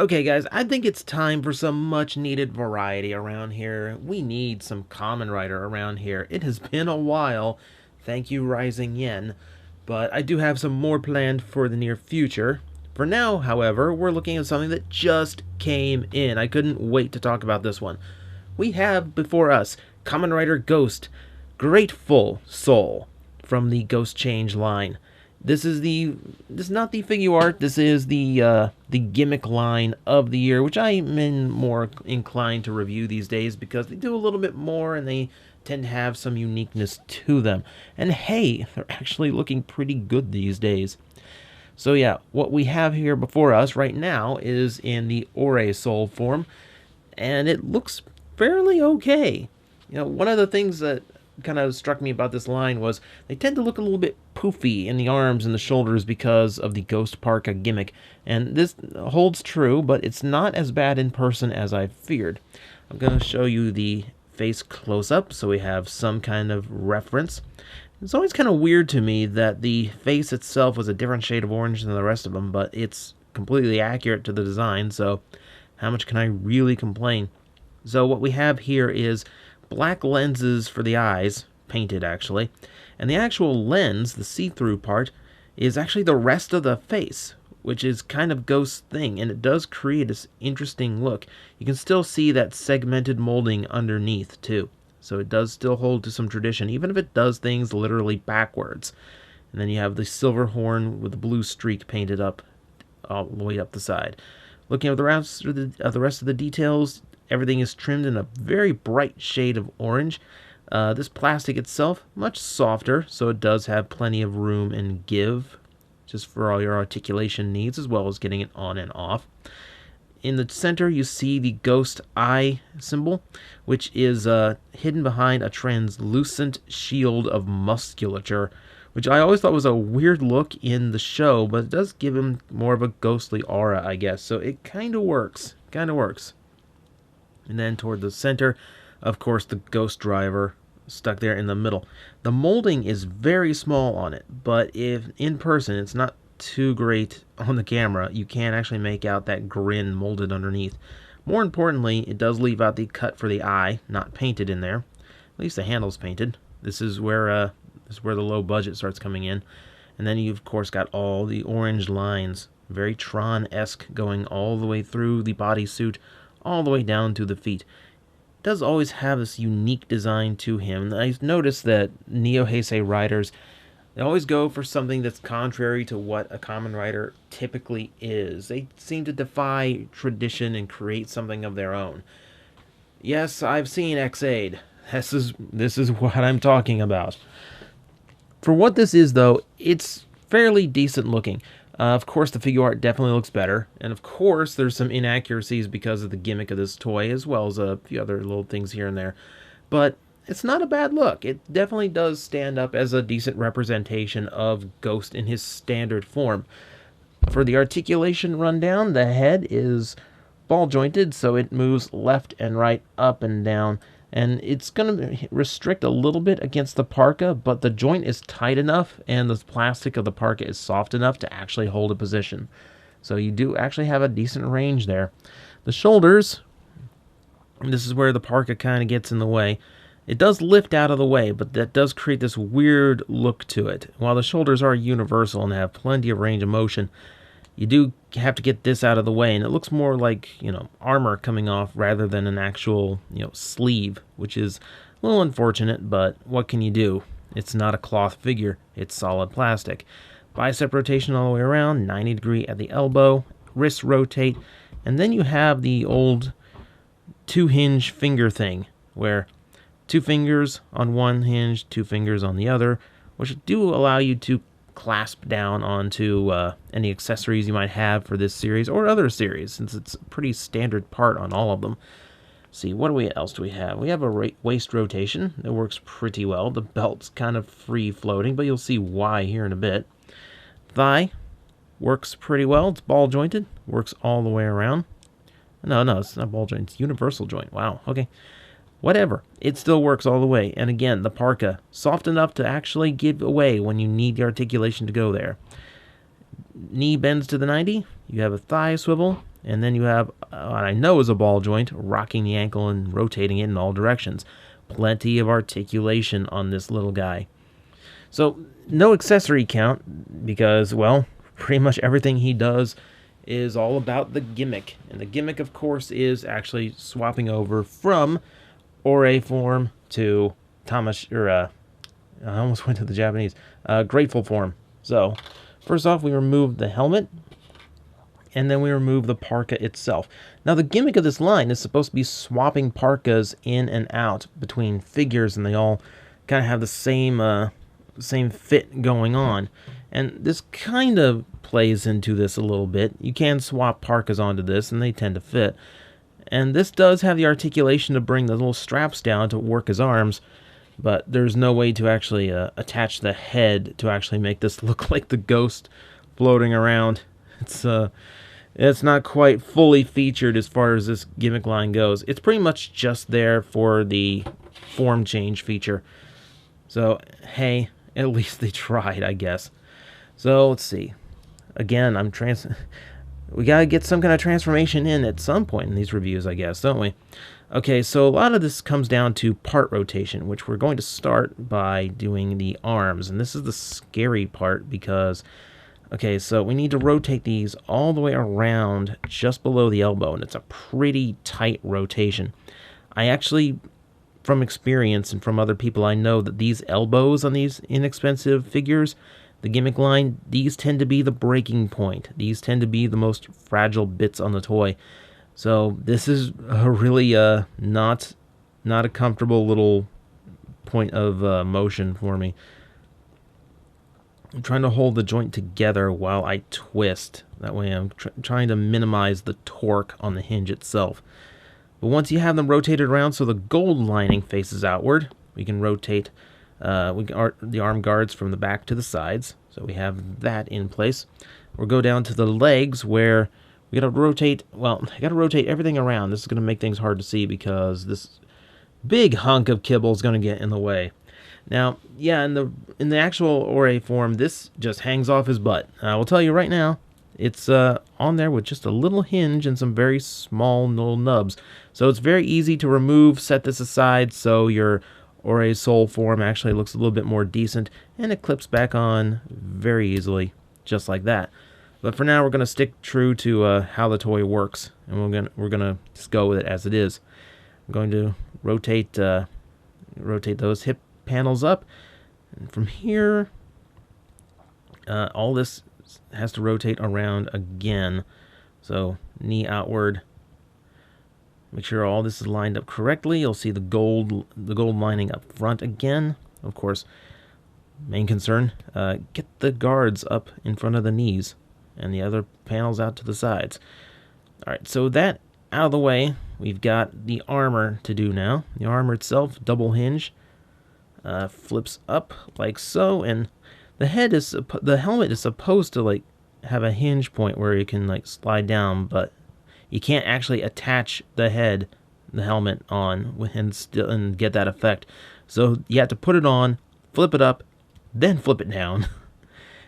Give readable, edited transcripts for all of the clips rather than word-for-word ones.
Okay, guys, I think it's time for some much-needed variety around here. We need some Kamen Rider around here. It has been a while, thank you, Rising Yen, but I do have some more planned for the near future. For now, however, we're looking at something that just came in. I couldn't wait to talk about this one. We have before us Kamen Rider Ghost, Grateful Soul, from the Ghost Change line. This is not the figure art. This is the gimmick line of the year, which I'm more inclined to review these days because they do a little bit more and they tend to have some uniqueness to them. And hey, they're actually looking pretty good these days. So yeah, what we have here before us right now is in the Ore Soul form, and it looks fairly okay. One of the things that kind of struck me about this line was they tend to look a little bit poofy in the arms and the shoulders because of the Ghost Parka gimmick, and this holds true, but it's not as bad in person as I feared. I'm going to show you the face close-up so we have some kind of reference. It's always kind of weird to me that the face itself was a different shade of orange than the rest of them, but it's completely accurate to the design, so how much can I really complain? So what we have here is black lenses for the eyes, painted actually, and the actual lens, the see-through part, is actually the rest of the face, which is kind of Ghost's thing, and it does create this interesting look. You can still see that segmented molding underneath too, so it does still hold to some tradition, even if it does things literally backwards. And then you have the silver horn with the blue streak painted up all the way up the side. Looking at the rest of the details, everything is trimmed in a very bright shade of orange. This plastic itself, much softer, so it does have plenty of room and give, just for all your articulation needs, as well as getting it on and off. In the center, you see the ghost eye symbol, which is hidden behind a translucent shield of musculature, which I always thought was a weird look in the show, but it does give him more of a ghostly aura, I guess, so it kind of works. And then toward the center, of course, the ghost driver stuck there in the middle. The molding is very small on it, but if in person it's not too great on the camera, you can actually make out that grin molded underneath. More importantly, it does leave out the cut for the eye, not painted in there. At least the handle's painted. This is where the low budget starts coming in. And then you've of course got all the orange lines, very Tron-esque, going all the way through the bodysuit, all the way down to the feet. It does always have this unique design to him. I've noticed that Neo Heisei riders, they always go for something that's contrary to what a Kamen Rider typically is. They seem to defy tradition and create something of their own. Yes, I've seen X-Aid. This is what I'm talking about. For what this is, though, it's fairly decent looking. Of course, the figure art definitely looks better, and of course, there's some inaccuracies because of the gimmick of this toy, as well as a few other little things here and there. But it's not a bad look. It definitely does stand up as a decent representation of Ghost in his standard form. For the articulation rundown, the head is ball-jointed, so it moves left and right, up and down. And it's going to restrict a little bit against the parka, but the joint is tight enough and the plastic of the parka is soft enough to actually hold a position. So you do actually have a decent range there. The shoulders, this is where the parka kind of gets in the way. It does lift out of the way, but that does create this weird look to it. While the shoulders are universal and have plenty of range of motion, you do have to get this out of the way, and it looks more like, armor coming off rather than an actual, sleeve, which is a little unfortunate, but what can you do? It's not a cloth figure, it's solid plastic. Bicep rotation all the way around, 90 degree at the elbow, wrists rotate, and then you have the old two-hinge finger thing, where 2 fingers on one hinge, 2 fingers on the other, which do allow you to clasp down onto any accessories you might have for this series or other series, since it's a pretty standard part on all of them. See, what else do we have? We have a waist rotation that works pretty well. The belt's kind of free floating, but you'll see why here in a bit. Thigh works pretty well. It's ball jointed, works all the way around. No, it's not ball joint, it's universal joint. Wow, okay. Whatever, it still works all the way. And again, the parka, soft enough to actually give away when you need the articulation to go there. Knee bends to the 90, you have a thigh swivel, And then you have what I know is a ball joint, rocking the ankle and rotating it in all directions. Plenty of articulation on this little guy. So, no accessory count because, well, pretty much everything he does is all about the gimmick. And the gimmick, of course, is actually swapping over from Ore form to I almost went to the Japanese, Grateful form. So, first off, we remove the helmet, and then we remove the parka itself. Now, the gimmick of this line is supposed to be swapping parkas in and out between figures, and they all kind of have the same fit going on. And this kind of plays into this a little bit. You can swap parkas onto this, and they tend to fit. And this does have the articulation to bring the little straps down to work his arms, but there's no way to actually attach the head to actually make this look like the ghost floating around. It's not quite fully featured as far as this gimmick line goes. It's pretty much just there for the form change feature. So, hey, at least they tried, I guess. So, let's see. Again, we gotta get some kind of transformation in at some point in these reviews, I guess, don't we? Okay, so a lot of this comes down to part rotation, which we're going to start by doing the arms. And this is the scary part because, okay, so we need to rotate these all the way around just below the elbow, and it's a pretty tight rotation. I actually, from experience and from other people, I know that these elbows on these inexpensive figures, the gimmick line, these tend to be the breaking point. These tend to be the most fragile bits on the toy. So this is a really not a comfortable little point of motion for me. I'm trying to hold the joint together while I twist. That way I'm trying to minimize the torque on the hinge itself. But once you have them rotated around so the gold lining faces outward, we can rotate the arm guards from the back to the sides. So we have that in place. We'll go down to the legs where we gotta rotate, well, I gotta rotate everything around. This is gonna make things hard to see because this big hunk of kibble is gonna get in the way. Now, yeah, in the actual Ore form, this just hangs off his butt. I will tell you right now, it's on there with just a little hinge and some very small little nubs. So it's very easy to remove, set this aside so your Ore Soul form actually looks a little bit more decent, and it clips back on very easily, just like that. But for now, we're going to stick true to how the toy works, and we're gonna just go with it as it is. I'm going to rotate those hip panels up, and from here, all this has to rotate around again. So knee outward. Make sure all this is lined up correctly. You'll see the gold lining up front again. Of course, main concern: get the guards up in front of the knees, and the other panels out to the sides. Alright, so that out of the way, we've got the armor to do now. The armor itself, double hinge, flips up like so, and the helmet is supposed to like have a hinge point where you can like slide down, but you can't actually attach the helmet on and get that effect. So you have to put it on, flip it up, then flip it down,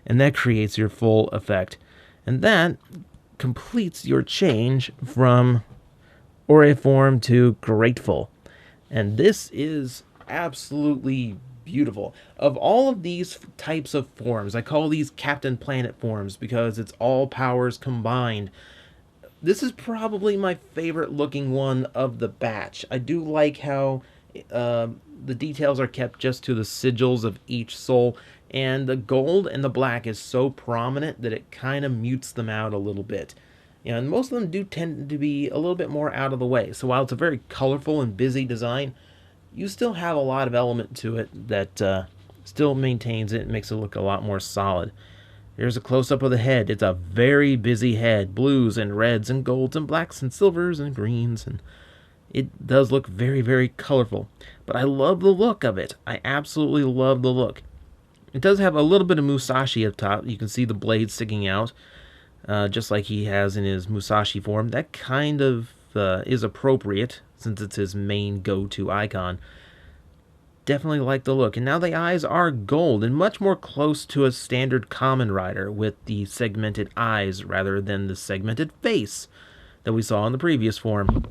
and that creates your full effect. And that completes your change from Ore form to Grateful. And this is absolutely beautiful. Of all of these types of forms, I call these Captain Planet forms because it's all powers combined. This is probably my favorite looking one of the batch. I do like how the details are kept just to the sigils of each soul, and the gold and the black is so prominent that it kind of mutes them out a little bit. You know, and most of them do tend to be a little bit more out of the way. So while it's a very colorful and busy design, you still have a lot of element to it that still maintains it and makes it look a lot more solid. Here's a close-up of the head. It's a very busy head. Blues and reds and golds and blacks and silvers and greens. And it does look very, very colorful. But I love the look of it. I absolutely love the look. It does have a little bit of Musashi up top. You can see the blade sticking out, just like he has in his Musashi form. That kind of is appropriate, since it's his main go-to icon. Definitely like the look. And now the eyes are gold and much more close to a standard Kamen Rider with the segmented eyes rather than the segmented face. that we saw in the previous form.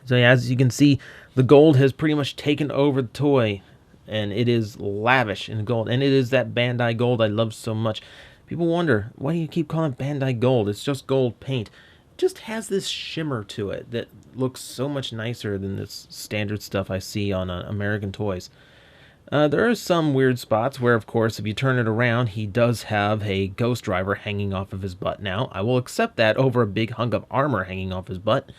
So yeah, as you can see, the gold has pretty much taken over the toy, and it is lavish in gold, and it is that Bandai gold I love so much. People wonder, why do you keep calling it Bandai gold? It's just gold paint. It just has this shimmer to it that looks so much nicer than this standard stuff I see on American toys. There are some weird spots where, of course, if you turn it around, he does have a Ghost Driver hanging off of his butt now. I will accept that over a big hunk of armor hanging off his butt.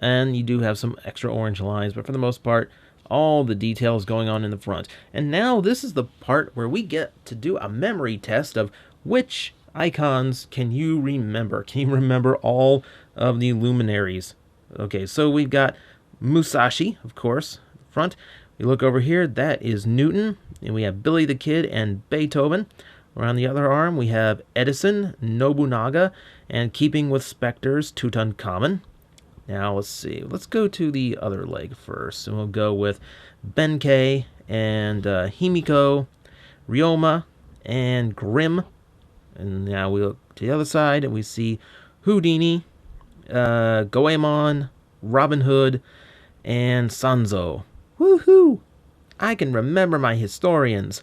And you do have some extra orange lines, but for the most part, all the details going on in the front. And now this is the part where we get to do a memory test of which icons can you remember. Can you remember all of the luminaries? Okay, so we've got Musashi, of course, front. We look over here, that is Newton, and we have Billy the Kid and Beethoven. Around the other arm, we have Edison, Nobunaga, and keeping with Spectre's Tutankhamen. Now, let's see. Let's go to the other leg first, and we'll go with Benkei and Himiko, Ryoma, and Grimm. And now we look to the other side, and we see Houdini, Goemon, Robin Hood, and Sanzo. Woohoo! I can remember my historians.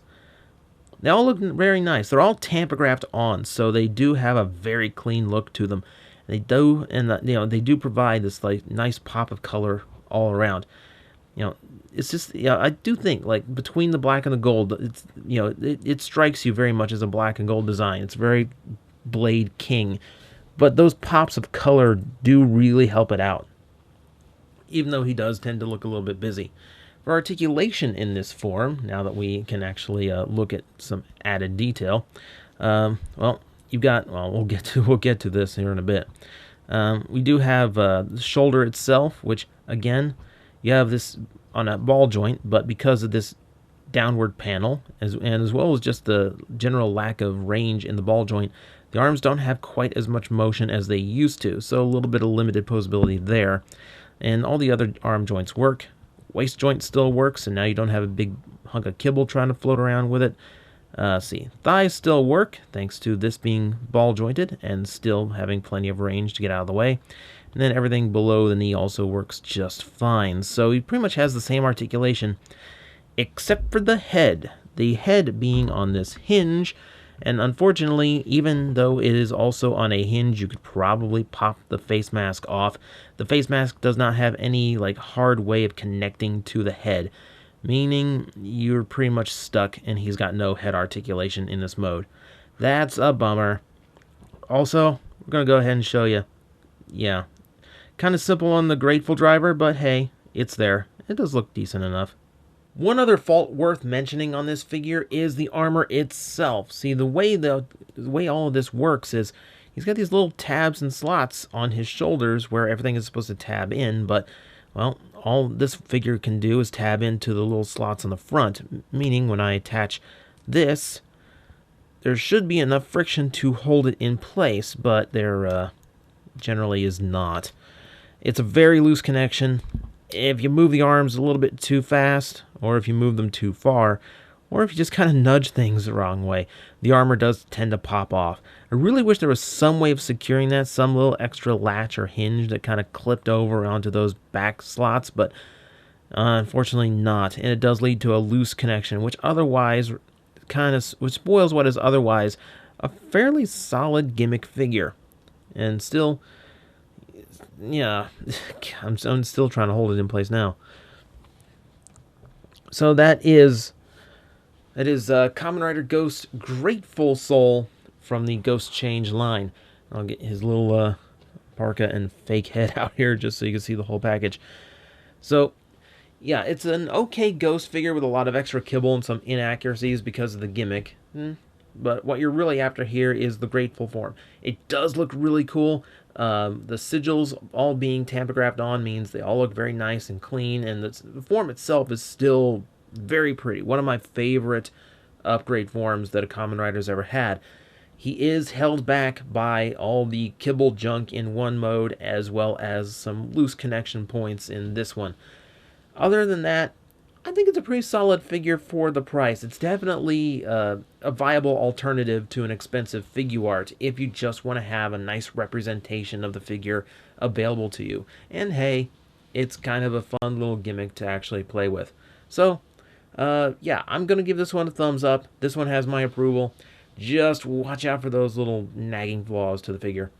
They all look very nice. They're all tampographed on, so they do have a very clean look to them. They do, and they do provide this like nice pop of color all around. It's just, I do think like between the black and the gold, it's it strikes you very much as a black and gold design. It's very Blade King, but those pops of color do really help it out. Even though he does tend to look a little bit busy. For articulation in this form, now that we can actually look at some added detail, well. You've got, well, we'll get to this here in a bit. We do have the shoulder itself, which again, you have this on a ball joint, but because of this downward panel, as well as just the general lack of range in the ball joint, the arms don't have quite as much motion as they used to, so a little bit of limited posability there. And all the other arm joints work. Waist joint still works, and now you don't have a big hunk of kibble trying to float around with it. See, thighs still work, thanks to this being ball jointed and still having plenty of range to get out of the way. And then everything below the knee also works just fine. So he pretty much has the same articulation, except for the head. The head being on this hinge, and unfortunately, even though it is also on a hinge, you could probably pop the face mask off. The face mask does not have any like hard way of connecting to the head, meaning you're pretty much stuck and he's got no head articulation in this mode. That's a bummer. Also, we're going to go ahead and show you. Yeah, kind of simple on the Grateful Driver, but hey, it's there. It does look decent enough. One other fault worth mentioning on this figure is the armor itself. See, the way all of this works is he's got these little tabs and slots on his shoulders where everything is supposed to tab in, but well, all this figure can do is tab into the little slots on the front, meaning when I attach this, there should be enough friction to hold it in place, but there generally is not. It's a very loose connection. If you move the arms a little bit too fast, or if you move them too far, or if you just kind of nudge things the wrong way, the armor does tend to pop off. I really wish there was some way of securing that, some little extra latch or hinge that kind of clipped over onto those back slots, but unfortunately not. And it does lead to a loose connection, which spoils what is otherwise a fairly solid gimmick figure. And still, yeah, I'm still trying to hold it in place now. So that is Kamen Rider Ghost Grateful Soul from the Ghost Change line. I'll get his little parka and fake head out here just so you can see the whole package. So, yeah, it's an okay Ghost figure with a lot of extra kibble and some inaccuracies because of the gimmick. But what you're really after here is the Grateful form. It does look really cool. The sigils all being tampographed on means they all look very nice and clean, and the form itself is still very pretty. One of my favorite upgrade forms that a Kamen Rider's ever had. He is held back by all the kibble junk in one mode, as well as some loose connection points in this one. Other than that, I think it's a pretty solid figure for the price. It's definitely a viable alternative to an expensive figure art if you just want to have a nice representation of the figure available to you. And hey, it's kind of a fun little gimmick to actually play with. So, yeah, I'm going to give this one a thumbs up. This one has my approval. Just watch out for those little nagging flaws to the figure.